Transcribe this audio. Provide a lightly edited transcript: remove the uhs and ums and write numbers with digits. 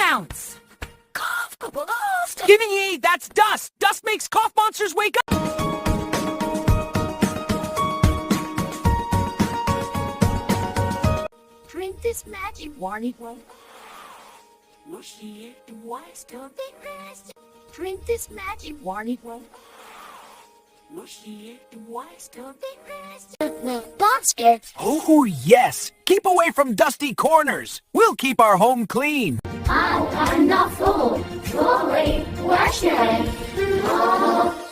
ounce. Cough, Timmy, that's dust. Dust makes cough monsters wake up. Drink this magic warning. Mushy it twice till they rest. Drink this magic warning. Mushy it twice till they rest. Don't scare. Oh, yes. Keep away from dusty corners. We'll keep our home clean. I'm not full. Go away. Wash your hands.